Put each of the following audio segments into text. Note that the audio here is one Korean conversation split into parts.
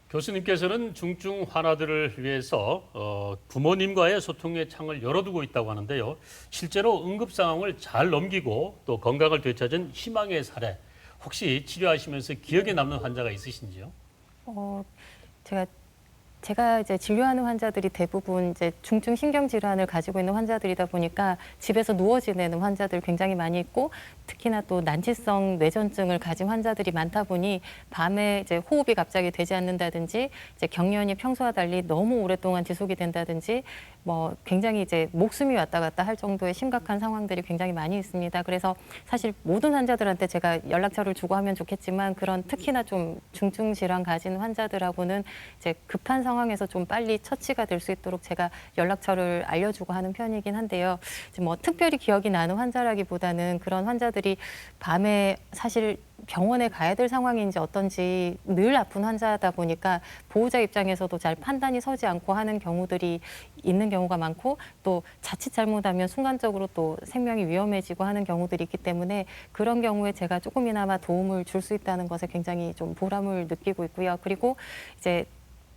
교수님께서는 중증 환자들을 위해서 부모님과의 소통의 창을 열어두고 있다고 하는데요. 실제로 응급 상황을 잘 넘기고 또 건강을 되찾은 희망의 사례, 혹시 치료하시면서 기억에 남는 환자가 있으신지요? 어, 제가 제가 이제 진료하는 환자들이 대부분 이제 중증 신경 질환을 가지고 있는 환자들이다 보니까 집에서 누워 지내는 환자들 굉장히 많이 있고, 특히나 또 난치성 뇌전증을 가진 환자들이 많다 보니 밤에 이제 호흡이 갑자기 되지 않는다든지, 이제 경련이 평소와 달리 너무 오랫동안 지속이 된다든지, 뭐 굉장히 이제 목숨이 왔다 갔다 할 정도의 심각한 상황들이 굉장히 많이 있습니다. 그래서 사실 모든 환자들한테 제가 연락처를 주고 하면 좋겠지만, 그런 특히나 좀 중증 질환 가진 환자들하고는 이제 급한 상황에서 좀 빨리 처치가 될 수 있도록 제가 연락처를 알려주고 하는 편이긴 한데요. 이제 뭐 특별히 기억이 나는 환자라기보다는 그런 환자들이 밤에 사실 병원에 가야 될 상황인지 어떤지 늘 아픈 환자다 보니까 보호자 입장에서도 잘 판단이 서지 않고 하는 경우들이 있는 경우가 많고, 또 자칫 잘못하면 순간적으로 또 생명이 위험해지고 하는 경우들이 있기 때문에, 그런 경우에 제가 조금이나마 도움을 줄 수 있다는 것에 굉장히 좀 보람을 느끼고 있고요. 그리고 이제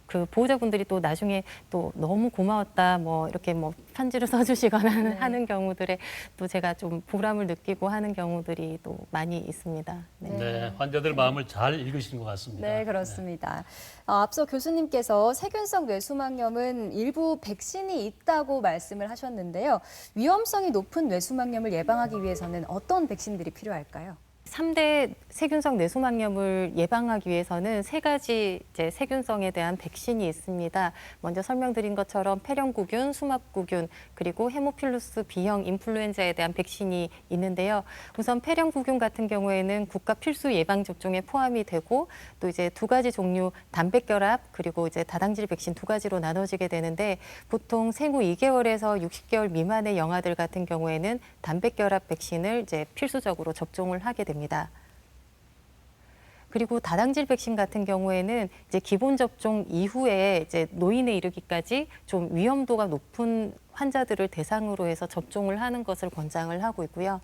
그 보호자분들이 또 나중에 또 너무 고마웠다, 뭐 이렇게 뭐 편지를 써주시거나 하는 경우들에 또 제가 좀 보람을 느끼고 하는 경우들이 또 많이 있습니다. 네, 환자들 마음을 잘 읽으신 것 같습니다. 네, 그렇습니다. 앞서 교수님께서 세균성 뇌수막염은 일부 백신이 있다고 말씀을 하셨는데요. 위험성이 높은 뇌수막염을 예방하기 위해서는 어떤 백신들이 필요할까요? 3대 세균성 뇌수막염을 예방하기 위해서는 3가지 이제 세균성에 대한 백신이 있습니다. 먼저 설명드린 것처럼 폐렴구균, 수막구균, 그리고 헤모필루스 B형 인플루엔자에 대한 백신이 있는데요. 우선 폐렴구균 같은 경우에는 국가 필수 예방 접종에 포함이 되고, 또 이제 2가지 종류 단백결합 그리고 이제 다당질 백신 2가지로 나눠지게 되는데, 보통 생후 2개월에서 60개월 미만의 영아들 같은 경우에는 단백결합 백신을 이제 필수적으로 접종을 하게 됩니다. 그리고 다당질 백신 같은 경우에는 이제 기본 접종 이후에 이제 노인에 이르기까지 좀 위험도가 높은 환자들을 대상으로 해서 접종을 하는 것을 권장을 하고 있고요.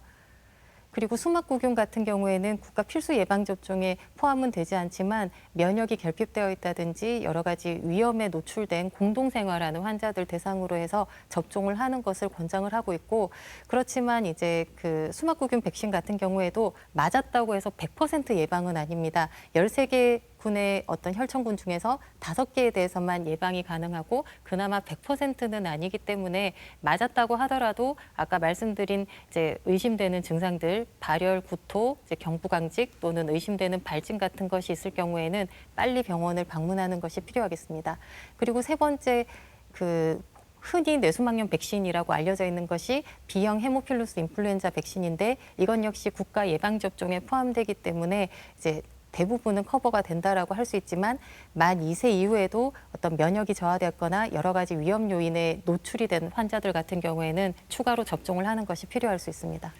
그리고 수막구균 같은 경우에는 국가 필수 예방 접종에 포함은 되지 않지만 면역이 결핍되어 있다든지 여러 가지 위험에 노출된 공동생활하는 환자들 대상으로 해서 접종을 하는 것을 권장을 하고 있고, 그렇지만 이제 그 수막구균 백신 같은 경우에도 맞았다고 해서 100% 예방은 아닙니다. 13개 군의 어떤 혈청군 중에서 5개에 대해서만 예방이 가능하고, 그나마 100%는 아니기 때문에 맞았다고 하더라도 아까 말씀드린 이제 의심되는 증상들, 발열, 구토, 이제 경부강직 또는 의심되는 발진 같은 것이 있을 경우에는 빨리 병원을 방문하는 것이 필요하겠습니다. 그리고 3번째, 그 흔히 뇌수막염 백신이라고 알려져 있는 것이 B형 헤모필루스 인플루엔자 백신인데, 이건 역시 국가 예방 접종에 포함되기 때문에 이제 대부분은 커버가 된다라고 할 수 있지만, 만 2세 이후에도 어떤 면역이 저하되었거나 여러 가지 위험 요인에 노출이 된 환자들 같은 경우에는 추가로 접종을 하는 것이 필요할 수 있습니다.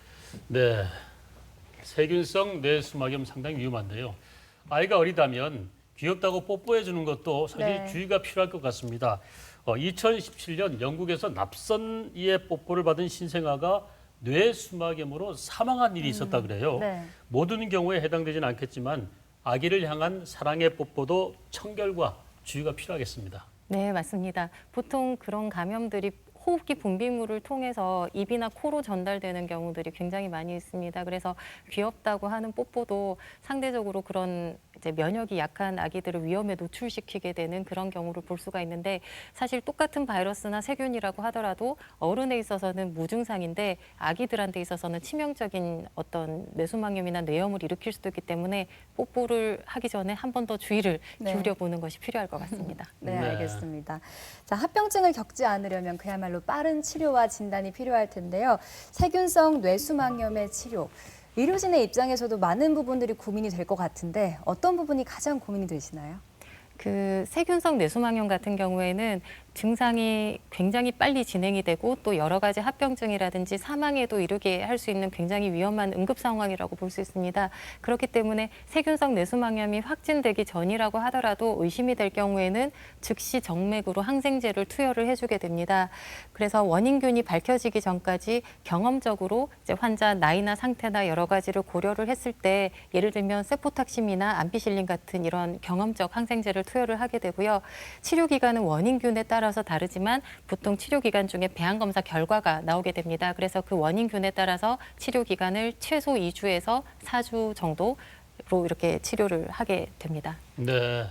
네, 세균성 뇌수막염 상당히 위험한데요. 아이가 어리다면 귀엽다고 뽀뽀해 주는 것도 사실 네. 주의가 필요할 것 같습니다. 2017년 영국에서 납선이의 뽀뽀를 받은 신생아가 뇌수막염으로 사망한 일이 있었다 그래요. 네. 모든 경우에 해당되지는 않겠지만 아기를 향한 사랑의 뽀뽀도 청결과 주의가 필요하겠습니다. 네, 맞습니다. 보통 그런 감염들이 호흡기 분비물을 통해서 입이나 코로 전달되는 경우들이 굉장히 많이 있습니다. 그래서 귀엽다고 하는 뽀뽀도 상대적으로 그런 이제 면역이 약한 아기들을 위험에 노출시키게 되는 그런 경우를 볼 수가 있는데, 사실 똑같은 바이러스나 세균이라고 하더라도 어른에 있어서는 무증상인데 아기들한테 있어서는 치명적인 어떤 뇌수막염이나 뇌염을 일으킬 수도 있기 때문에 뽀뽀를 하기 전에 한 번 더 주의를 네. 기울여 보는 것이 필요할 것 같습니다. 네, 네. 알겠습니다. 자, 합병증을 겪지 않으려면 그야말로 빠른 치료와 진단이 필요할 텐데요. 세균성 뇌수막염의 치료. 의료진의 입장에서도 많은 부분들이 고민이 될 것 같은데 어떤 부분이 가장 고민이 되시나요? 그 세균성 뇌수막염 같은 경우에는 증상이 굉장히 빨리 진행이 되고, 또 여러 가지 합병증이라든지 사망에도 이르게 할 수 있는 굉장히 위험한 응급 상황이라고 볼 수 있습니다. 그렇기 때문에 세균성 뇌수막염이 확진되기 전이라고 하더라도 의심이 될 경우에는 즉시 정맥으로 항생제를 투여를 해주게 됩니다. 그래서 원인균이 밝혀지기 전까지 경험적으로 이제 환자 나이나 상태나 여러 가지를 고려를 했을 때, 예를 들면 세포탁심이나 암피실린 같은 이런 경험적 항생제를 투여를 하게 되고요. 치료 기간은 원인균에 따라서 다르지만 보통 치료 기간 중에 배양 검사 결과가 나오게 됩니다. 그래서 그 원인균에 따라서 치료 기간을 최소 2주에서 4주 정도로 이렇게 치료를 하게 됩니다. 네.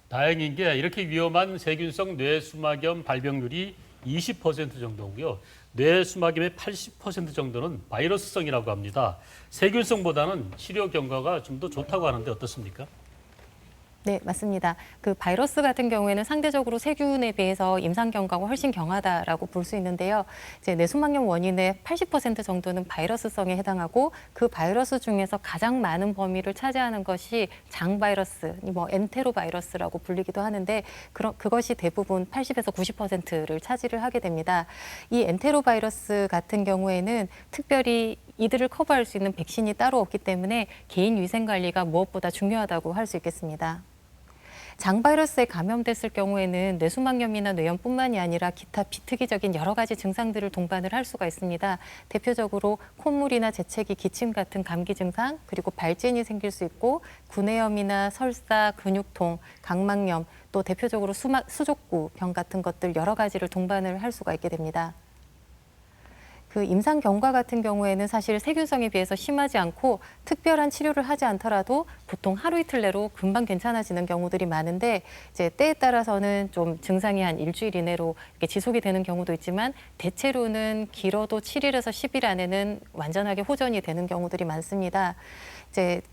다행인 게 이렇게 위험한 세균성 뇌수막염 발병률이 20% 정도고요. 뇌수막염의 80% 정도는 바이러스성이라고 합니다. 세균성보다는 치료 경과가 좀 더 좋다고 하는데 어떻습니까? 네, 맞습니다. 그 바이러스 같은 경우에는 상대적으로 세균에 비해서 임상 경과가 훨씬 경하다라고 볼 수 있는데요. 이제 뇌수막염 원인의 80% 정도는 바이러스성에 해당하고 그 바이러스 중에서 가장 많은 범위를 차지하는 것이 장 바이러스, 뭐 엔테로 바이러스라고 불리기도 하는데 그것이 대부분 80에서 90%를 차지를 하게 됩니다. 이 엔테로 바이러스 같은 경우에는 특별히 이들을 커버할 수 있는 백신이 따로 없기 때문에 개인 위생 관리가 무엇보다 중요하다고 할 수 있겠습니다. 장 바이러스에 감염됐을 경우에는 뇌수막염이나 뇌염뿐만이 아니라 기타 비특이적인 여러 가지 증상들을 동반을 할 수가 있습니다. 대표적으로 콧물이나 재채기, 기침 같은 감기 증상, 그리고 발진이 생길 수 있고 구내염이나 설사, 근육통, 각막염, 또 대표적으로 수족구 병 같은 것들 여러 가지를 동반을 할 수가 있게 됩니다. 그 임상 경과 같은 경우에는 사실 세균성에 비해서 심하지 않고 특별한 치료를 하지 않더라도 보통 하루 이틀 내로 금방 괜찮아지는 경우들이 많은데 이제 때에 따라서는 좀 증상이 한 일주일 이내로 이렇게 지속이 되는 경우도 있지만 대체로는 길어도 7일에서 10일 안에는 완전하게 호전이 되는 경우들이 많습니다. 이제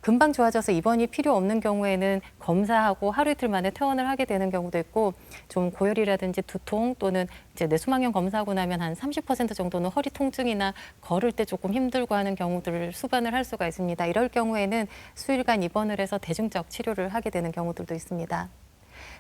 금방 좋아져서 입원이 필요 없는 경우에는 검사하고 하루 이틀 만에 퇴원을 하게 되는 경우도 있고 좀 고열이라든지 두통 또는 이제 뇌수막염 검사하고 나면 한 30% 정도는 허리 통증이나 걸을 때 조금 힘들고 하는 경우들을 수반을 할 수가 있습니다. 이럴 경우에는 수일간 입원을 해서 대중적 치료를 하게 되는 경우들도 있습니다.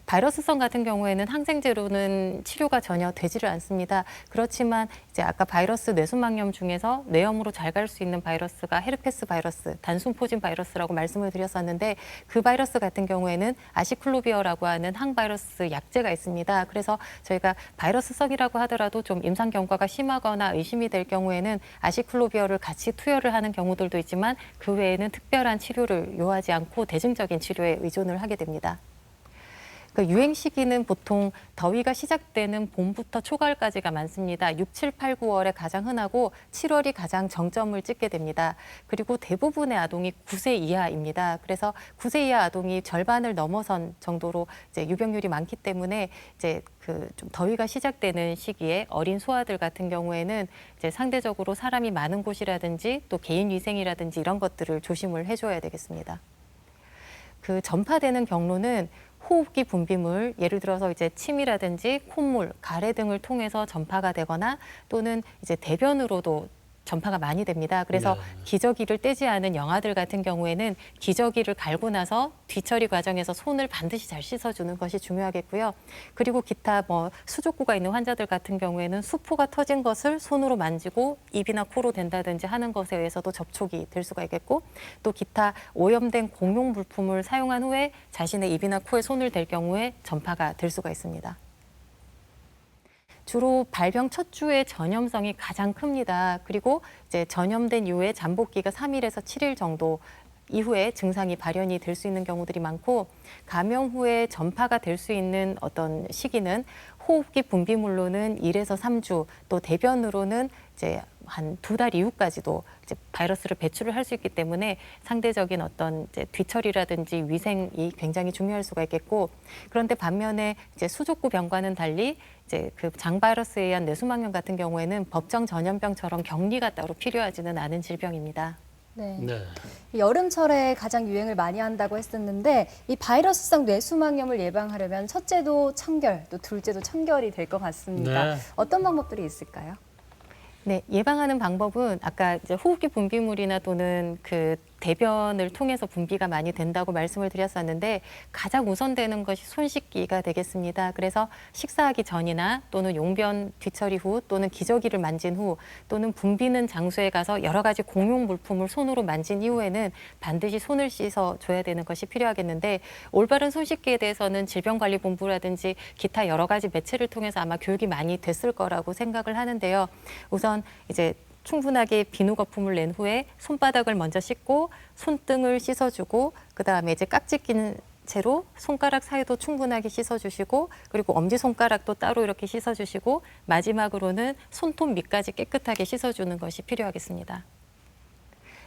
바이러스성 같은 경우에는 항생제로는 치료가 전혀 되지를 않습니다. 그렇지만 이제 아까 바이러스 뇌수막염 중에서 뇌염으로 잘 갈 수 있는 바이러스가 헤르페스 바이러스, 단순포진 바이러스라고 말씀을 드렸었는데 그 바이러스 같은 경우에는 아시클로비어라고 하는 항바이러스 약제가 있습니다. 그래서 저희가 바이러스성이라고 하더라도 좀 임상 경과가 심하거나 의심이 될 경우에는 아시클로비어를 같이 투여를 하는 경우들도 있지만 그 외에는 특별한 치료를 요하지 않고 대증적인 치료에 의존을 하게 됩니다. 그 유행 시기는 보통 더위가 시작되는 봄부터 초가을까지가 많습니다. 6, 7, 8, 9월에 가장 흔하고 7월이 가장 정점을 찍게 됩니다. 그리고 대부분의 아동이 9세 이하입니다. 그래서 9세 이하 아동이 절반을 넘어선 정도로 이제 유병률이 많기 때문에 이제 그 좀 더위가 시작되는 시기에 어린 소아들 같은 경우에는 이제 상대적으로 사람이 많은 곳이라든지 또 개인 위생이라든지 이런 것들을 조심을 해줘야 되겠습니다. 그 전파되는 경로는 호흡기 분비물, 예를 들어서 이제 침이라든지 콧물, 가래 등을 통해서 전파가 되거나 또는 이제 대변으로도 전파가 많이 됩니다. 그래서 네. 기저귀를 떼지 않은 영아들 같은 경우에는 기저귀를 갈고 나서 뒤처리 과정에서 손을 반드시 잘 씻어주는 것이 중요하겠고요. 그리고 기타 뭐 수족구가 있는 환자들 같은 경우에는 수포가 터진 것을 손으로 만지고 입이나 코로 댄다든지 하는 것에 의해서도 접촉이 될 수가 있겠고 또 기타 오염된 공용 물품을 사용한 후에 자신의 입이나 코에 손을 댈 경우에 전파가 될 수가 있습니다. 주로 발병 첫 주에 전염성이 가장 큽니다. 그리고 이제 전염된 이후에 잠복기가 3일에서 7일 정도 이후에 증상이 발현이 될 수 있는 경우들이 많고 감염 후에 전파가 될 수 있는 어떤 시기는 호흡기 분비물로는 1에서 3주, 또 대변으로는 이제 한 2달 이후까지도 이제 바이러스를 배출을 할 수 있기 때문에 상대적인 어떤 이제 뒤처리라든지 위생이 굉장히 중요할 수가 있겠고 그런데 반면에 이제 수족구 병과는 달리 이제 그 장 바이러스에 의한 뇌수막염 같은 경우에는 법정 전염병처럼 격리가 따로 필요하지는 않은 질병입니다. 네. 네. 여름철에 가장 유행을 많이 한다고 했었는데 이 바이러스성 뇌수막염을 예방하려면 첫째도 청결, 또 둘째도 청결이 될 것 같습니다. 네. 어떤 방법들이 있을까요? 네, 예방하는 방법은 아까 이제 호흡기 분비물이나 또는 그 대변을 통해서 분비가 많이 된다고 말씀을 드렸었는데 가장 우선되는 것이 손 씻기가 되겠습니다. 그래서 식사하기 전이나 또는 용변 뒤처리 후 또는 기저귀를 만진 후 또는 붐비는 장소에 가서 여러 가지 공용 물품을 손으로 만진 이후에는 반드시 손을 씻어 줘야 되는 것이 필요하겠는데 올바른 손 씻기에 대해서는 질병관리본부라든지 기타 여러 가지 매체를 통해서 아마 교육이 많이 됐을 거라고 생각을 하는데요. 우선 이제 충분하게 비누 거품을 낸 후에 손바닥을 먼저 씻고 손등을 씻어주고 그다음에 이제 깍지 낀 채로 손가락 사이도 충분하게 씻어주시고 그리고 엄지손가락도 따로 이렇게 씻어주시고 마지막으로는 손톱 밑까지 깨끗하게 씻어주는 것이 필요하겠습니다.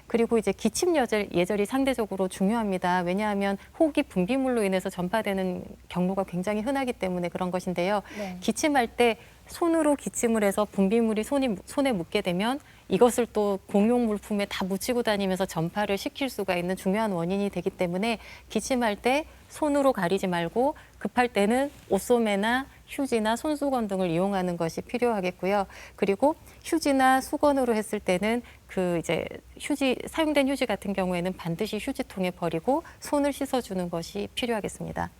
그리고 이제 기침 예절이 상대적으로 중요합니다. 왜냐하면 호흡기 분비물로 인해서 전파되는 경로가 굉장히 흔하기 때문에 그런 것인데요. 네. 기침할 때 손으로 기침을 해서 분비물이 손에 묻게 되면 이것을 또 공용 물품에 다 묻히고 다니면서 전파를 시킬 수가 있는 중요한 원인이 되기 때문에 기침할 때 손으로 가리지 말고 급할 때는 옷소매나 휴지나 손수건 등을 이용하는 것이 필요하겠고요. 그리고 휴지나 수건으로 했을 때는 사용된 휴지 같은 경우에는 반드시 휴지통에 버리고 손을 씻어주는 것이 필요하겠습니다.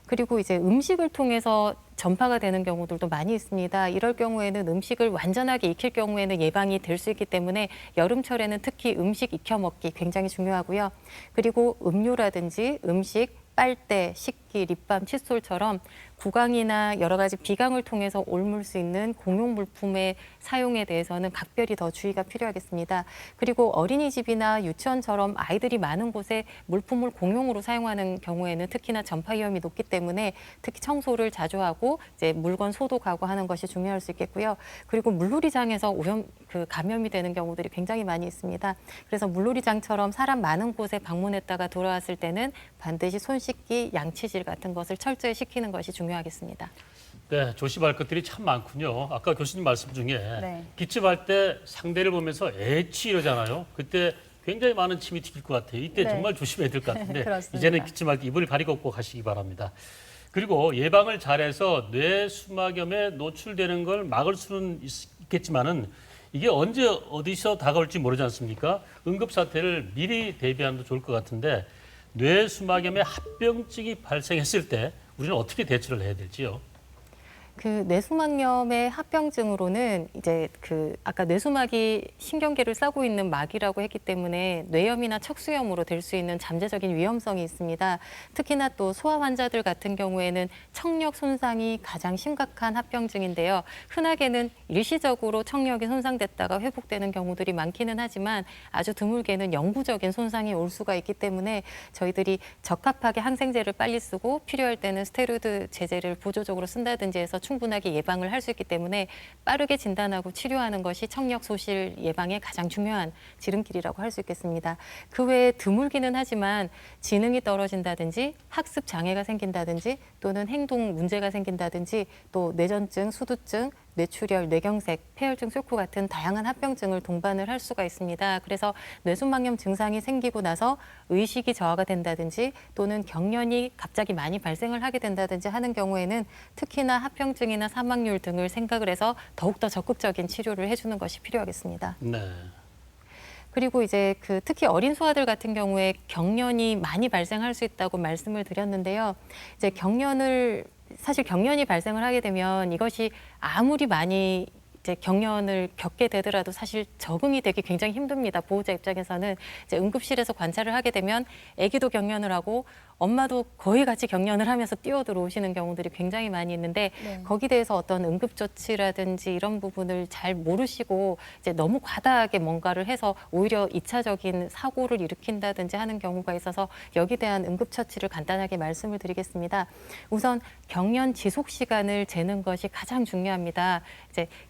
그리고 이제 음식을 통해서 전파가 되는 경우들도 많이 있습니다. 이럴 경우에는 음식을 완전하게 익힐 경우에는 예방이 될 수 있기 때문에 여름철에는 특히 음식 익혀 먹기 굉장히 중요하고요. 그리고 음료라든지 음식, 빨대, 식기, 립밤, 칫솔처럼 구강이나 여러 가지 비강을 통해서 옮을 수 있는 공용 물품의 사용에 대해서는 각별히 더 주의가 필요하겠습니다. 그리고 어린이집이나 유치원처럼 아이들이 많은 곳에 물품을 공용으로 사용하는 경우에는 특히나 전파 위험이 높기 때문에 특히 청소를 자주 하고 이제 물건 소독하고 하는 것이 중요할 수 있겠고요. 그리고 물놀이장에서 감염이 되는 경우들이 굉장히 많이 있습니다. 그래서 물놀이장처럼 사람 많은 곳에 방문했다가 돌아왔을 때는 반드시 손 씻기, 양치질 같은 것을 철저히 시키는 것이 중요하겠습니다. 네, 조심할 것들이 참 많군요. 아까 교수님 말씀 중에 네. 기침할 때 상대를 보면서 애취 이러잖아요. 그때 굉장히 많은 침이 튀길 것 같아요. 이때 네. 정말 조심해야 될 것 같은데 그렇습니다. 이제는 기침할 때 이불 가리고 꼭 하시기 바랍니다. 그리고 예방을 잘해서 뇌수막염에 노출되는 걸 막을 수는 있겠지만은 이게 언제 어디서 다가올지 모르지 않습니까? 응급사태를 미리 대비하는 도 좋을 것 같은데 뇌수막염의 합병증이 발생했을 때 우리는 어떻게 대처를 해야 될지요? 뇌수막염의 합병증으로는 아까 뇌수막이 신경계를 싸고 있는 막이라고 했기 때문에 뇌염이나 척수염으로 될 수 있는 잠재적인 위험성이 있습니다. 특히나 또 소아 환자들 같은 경우에는 청력 손상이 가장 심각한 합병증인데요. 흔하게는 일시적으로 청력이 손상됐다가 회복되는 경우들이 많기는 하지만 아주 드물게는 영구적인 손상이 올 수가 있기 때문에 저희들이 적합하게 항생제를 빨리 쓰고 필요할 때는 스테로이드 제제를 보조적으로 쓴다든지 해서 충분하게 예방을 할 수 있기 때문에 빠르게 진단하고 치료하는 것이 청력 소실 예방의 가장 중요한 지름길이라고 할 수 있겠습니다. 그 외에 드물기는 하지만 지능이 떨어진다든지 학습 장애가 생긴다든지 또는 행동 문제가 생긴다든지 또 뇌전증, 수두증, 뇌출혈, 뇌경색, 폐혈증, 쇠코 같은 다양한 합병증을 동반을 할 수가 있습니다. 그래서 뇌수막염 증상이 생기고 나서 의식이 저하가 된다든지 또는 경련이 갑자기 많이 발생을 하게 된다든지 하는 경우에는 특히나 합병증이나 사망률 등을 생각을 해서 더욱더 적극적인 치료를 해주는 것이 필요하겠습니다. 네. 그리고 이제 특히 어린 소아들 같은 경우에 경련이 많이 발생할 수 있다고 말씀을 드렸는데요. 사실 경련이 발생을 하게 되면 이것이 아무리 많이 경련을 겪게 되더라도 사실 적응이 되기 굉장히 힘듭니다. 보호자 입장에서는 응급실에서 관찰을 하게 되면 아기도 경련을 하고 엄마도 거의 같이 경련을 하면서 뛰어들어오시는 경우들이 굉장히 많이 있는데 네. 거기에 대해서 어떤 응급조치라든지 이런 부분을 잘 모르시고 너무 과다하게 뭔가를 해서 오히려 2차적인 사고를 일으킨다든지 하는 경우가 있어서 여기에 대한 응급처치를 간단하게 말씀을 드리겠습니다. 우선 경련 지속 시간을 재는 것이 가장 중요합니다.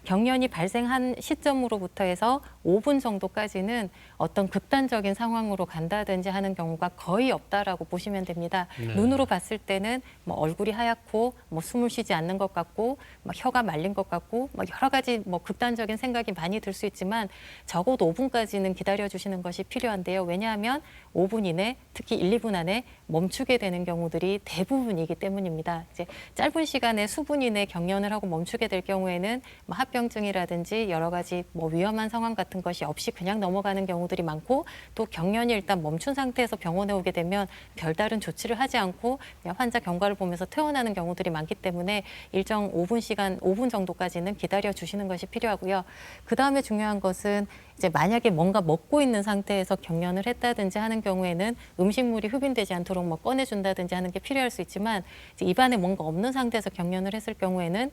경련이 발생한 시점으로부터 해서 5분 정도까지는 어떤 극단적인 상황으로 간다든지 하는 경우가 거의 없다라고 보시면 됩니다. 네. 눈으로 봤을 때는 얼굴이 하얗고 숨을 쉬지 않는 것 같고 혀가 말린 것 같고 여러 가지 극단적인 생각이 많이 들 수 있지만 적어도 5분까지는 기다려주시는 것이 필요한데요. 왜냐하면 5분 이내, 특히 1, 2분 안에 멈추게 되는 경우들이 대부분이기 때문입니다. 짧은 시간에 수분 이내 경련을 하고 멈추게 될 경우에는 합병증이라든지 여러 가지 위험한 상황 같은 것이 없이 그냥 넘어가는 경우들이 많고 또 경련이 일단 멈춘 상태에서 병원에 오게 되면 별다른 조치를 하지 않고 그냥 환자 경과를 보면서 퇴원하는 경우들이 많기 때문에 일정 5분 정도까지는 기다려 주시는 것이 필요하고요. 그 다음에 중요한 것은 만약에 뭔가 먹고 있는 상태에서 경련을 했다든지 하는 경우에는 음식물이 흡인되지 않도록 꺼내준다든지 하는 게 필요할 수 있지만 입안에 뭔가 없는 상태에서 경련을 했을 경우에는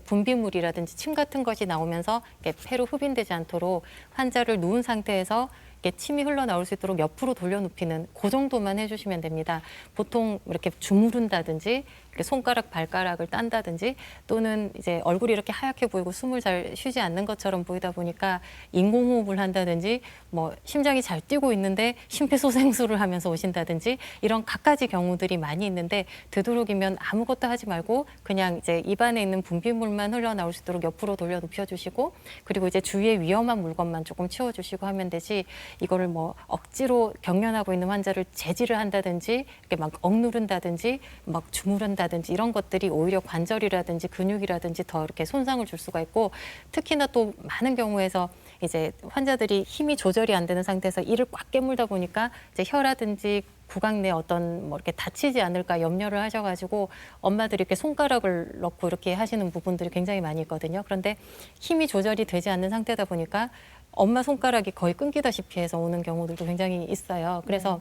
분비물이라든지 침 같은 것이 나오면서 폐로 흡인되지 않도록 환자를 누운 상태에서 이렇게 침이 흘러나올 수 있도록 옆으로 돌려눕히는 그 정도만 해주시면 됩니다. 보통 이렇게 주무른다든지 이렇게 손가락, 발가락을 딴다든지 또는 이제 얼굴이 이렇게 하얗게 보이고 숨을 잘 쉬지 않는 것처럼 보이다 보니까 인공호흡을 한다든지 뭐 심장이 잘 뛰고 있는데 심폐소생술을 하면서 오신다든지 이런 갖가지 경우들이 많이 있는데 되도록이면 아무것도 하지 말고 그냥 이제 입안에 있는 분비물만 흘러나올 수 있도록 옆으로 돌려 눕혀주시고 그리고 이제 주위에 위험한 물건만 조금 치워주시고 하면 되지 이거를 뭐 억지로 경련하고 있는 환자를 제지를 한다든지 이렇게 막 억누른다든지 막 주무른다든지 이런 것들이 오히려 관절이라든지 근육이라든지 더 이렇게 손상을 줄 수가 있고 특히나 또 많은 경우에서 이제 환자들이 힘이 조절이 안 되는 상태에서 이를 꽉 깨물다 보니까 이제 혀라든지 구강 내 어떤 뭐 이렇게 다치지 않을까 염려를 하셔가지고 엄마들이 이렇게 손가락을 넣고 이렇게 하시는 부분들이 굉장히 많이 있거든요. 그런데 힘이 조절이 되지 않는 상태다 보니까 엄마 손가락이 거의 끊기다시피 해서 오는 경우들도 굉장히 있어요. 그래서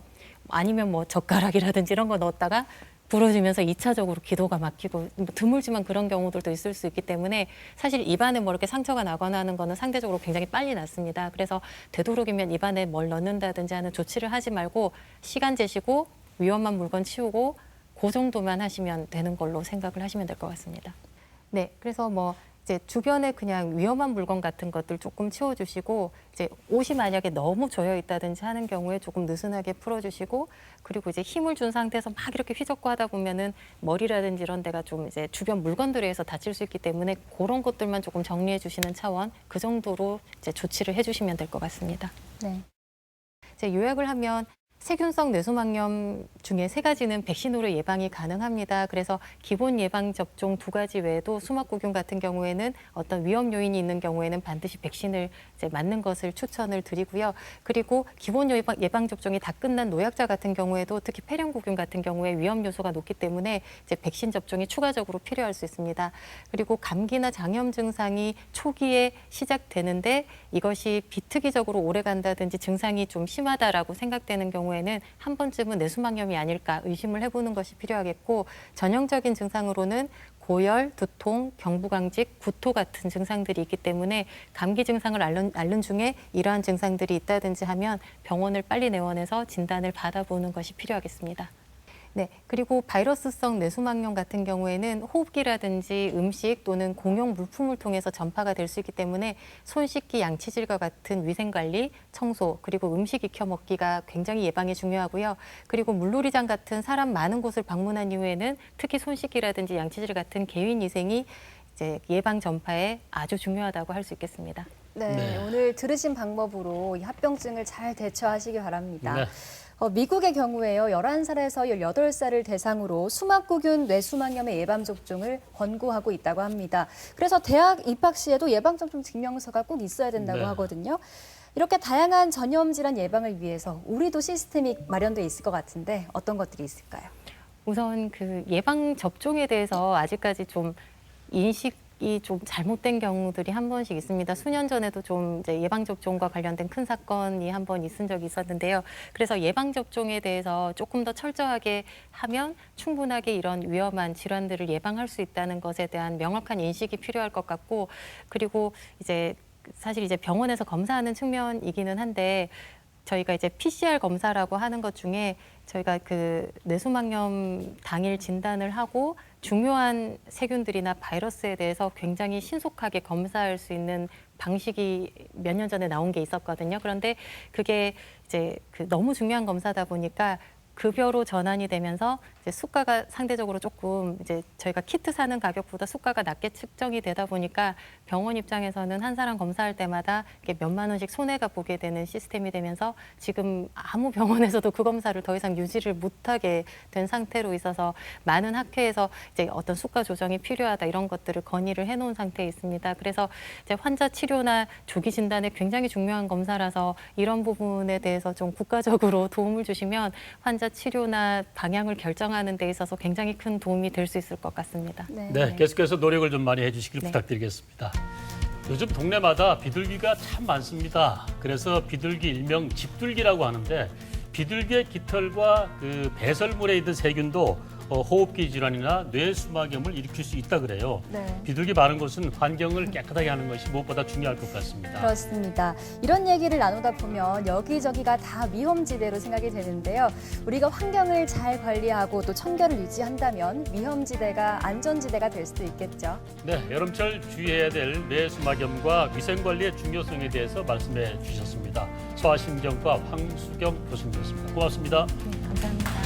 아니면 뭐 젓가락이라든지 이런 거 넣었다가 부러지면서 2차적으로 기도가 막히고 뭐 드물지만 그런 경우들도 있을 수 있기 때문에 사실 입안에 뭐 이렇게 상처가 나거나 하는 거는 상대적으로 굉장히 빨리 낫습니다. 그래서 되도록이면 입안에 뭘 넣는다든지 하는 조치를 하지 말고 시간 재시고 위험한 물건 치우고 그 정도만 하시면 되는 걸로 생각을 하시면 될 것 같습니다. 네, 그래서 뭐 이제 주변에 그냥 위험한 물건 같은 것들 조금 치워주시고 이제 옷이 만약에 너무 조여 있다든지 하는 경우에 조금 느슨하게 풀어주시고 그리고 이제 힘을 준 상태에서 막 이렇게 휘젓고 하다 보면은 머리라든지 이런 데가 좀 이제 주변 물건들에 의해서 다칠 수 있기 때문에 그런 것들만 조금 정리해 주시는 차원 그 정도로 이제 조치를 해주시면 될 것 같습니다. 네. 이제 요약을 하면 세균성 뇌수막염 중에 3가지는 백신으로 예방이 가능합니다. 그래서 기본 예방 접종 2가지 외에도 수막구균 같은 경우에는 어떤 위험 요인이 있는 경우에는 반드시 백신을 이제 맞는 것을 추천을 드리고요. 그리고 기본 예방 접종이 다 끝난 노약자 같은 경우에도 특히 폐렴구균 같은 경우에 위험 요소가 높기 때문에 이제 백신 접종이 추가적으로 필요할 수 있습니다. 그리고 감기나 장염 증상이 초기에 시작되는데 이것이 비특이적으로 오래 간다든지 증상이 좀 심하다라고 생각되는 경우에는 한 번쯤은 뇌수막염이 아닐까 의심을 해보는 것이 필요하겠고 전형적인 증상으로는 고열, 두통, 경부강직, 구토 같은 증상들이 있기 때문에 감기 증상을 앓는 중에 이러한 증상들이 있다든지 하면 병원을 빨리 내원해서 진단을 받아보는 것이 필요하겠습니다. 네, 그리고 바이러스성 뇌수막염 같은 경우에는 호흡기라든지 음식 또는 공용 물품을 통해서 전파가 될 수 있기 때문에 손 씻기, 양치질과 같은 위생관리, 청소, 그리고 음식 익혀 먹기가 굉장히 예방에 중요하고요. 그리고 물놀이장 같은 사람 많은 곳을 방문한 이후에는 특히 손 씻기라든지 양치질 같은 개인 위생이 이제 예방 전파에 아주 중요하다고 할 수 있겠습니다. 네, 오늘 들으신 방법으로 이 합병증을 잘 대처하시기 바랍니다. 네. 미국의 경우에요. 11살에서 18살을 대상으로 수막구균 뇌수막염의 예방접종을 권고하고 있다고 합니다. 그래서 대학 입학 시에도 예방접종 증명서가 꼭 있어야 된다고 네. 하거든요. 이렇게 다양한 전염 질환 예방을 위해서 우리도 시스템이 마련돼 있을 것 같은데 어떤 것들이 있을까요? 우선 그 예방 접종에 대해서 아직까지 좀 인식이 좀 잘못된 경우들이 한 번씩 있습니다. 수년 전에도 좀 이제 예방 접종과 관련된 큰 사건이 한 번 있은 적이 있었는데요. 그래서 예방 접종에 대해서 조금 더 철저하게 하면 충분하게 이런 위험한 질환들을 예방할 수 있다는 것에 대한 명확한 인식이 필요할 것 같고, 그리고 이제 사실 이제 병원에서 검사하는 측면이기는 한데 저희가 이제 PCR 검사라고 하는 것 중에 저희가 그 뇌수막염 당일 진단을 하고 중요한 세균들이나 바이러스에 대해서 굉장히 신속하게 검사할 수 있는 방식이 몇 년 전에 나온 게 있었거든요. 그런데 그게 이제 그 너무 중요한 검사다 보니까 급여로 전환이 되면서 이제 수가가 상대적으로 조금 이제 저희가 키트 사는 가격보다 수가가 낮게 측정이 되다 보니까 병원 입장에서는 한 사람 검사할 때마다 이렇게 몇만 원씩 손해가 보게 되는 시스템이 되면서 지금 아무 병원에서도 그 검사를 더 이상 유지를 못하게 된 상태로 있어서 많은 학회에서 이제 어떤 수가 조정이 필요하다 이런 것들을 건의를 해놓은 상태에 있습니다. 그래서 이제 환자 치료나 조기 진단에 굉장히 중요한 검사라서 이런 부분에 대해서 좀 국가적으로 도움을 주시면 환자 치료나 방향을 결정하는 데 있어서 굉장히 큰 도움이 될 수 있을 것 같습니다. 네, 계속해서 노력을 좀 많이 해주시길 네. 부탁드리겠습니다. 요즘 동네마다 비둘기가 참 많습니다. 그래서 비둘기 일명 집둘기라고 하는데 비둘기의 깃털과 그 배설물에 있는 세균도 호흡기 질환이나 뇌수막염을 일으킬 수 있다 그래요. 네. 비둘기 많은 곳은 환경을 깨끗하게 하는 것이 무엇보다 중요할 것 같습니다. 그렇습니다. 이런 얘기를 나누다 보면 여기저기가 다 위험지대로 생각이 되는데요. 우리가 환경을 잘 관리하고 또 청결을 유지한다면 위험지대가 안전지대가 될 수도 있겠죠. 네, 여름철 주의해야 될 뇌수막염과 위생관리의 중요성에 대해서 말씀해 주셨습니다. 소아신경과 황수경 교수님이었습니다. 고맙습니다. 네, 감사합니다.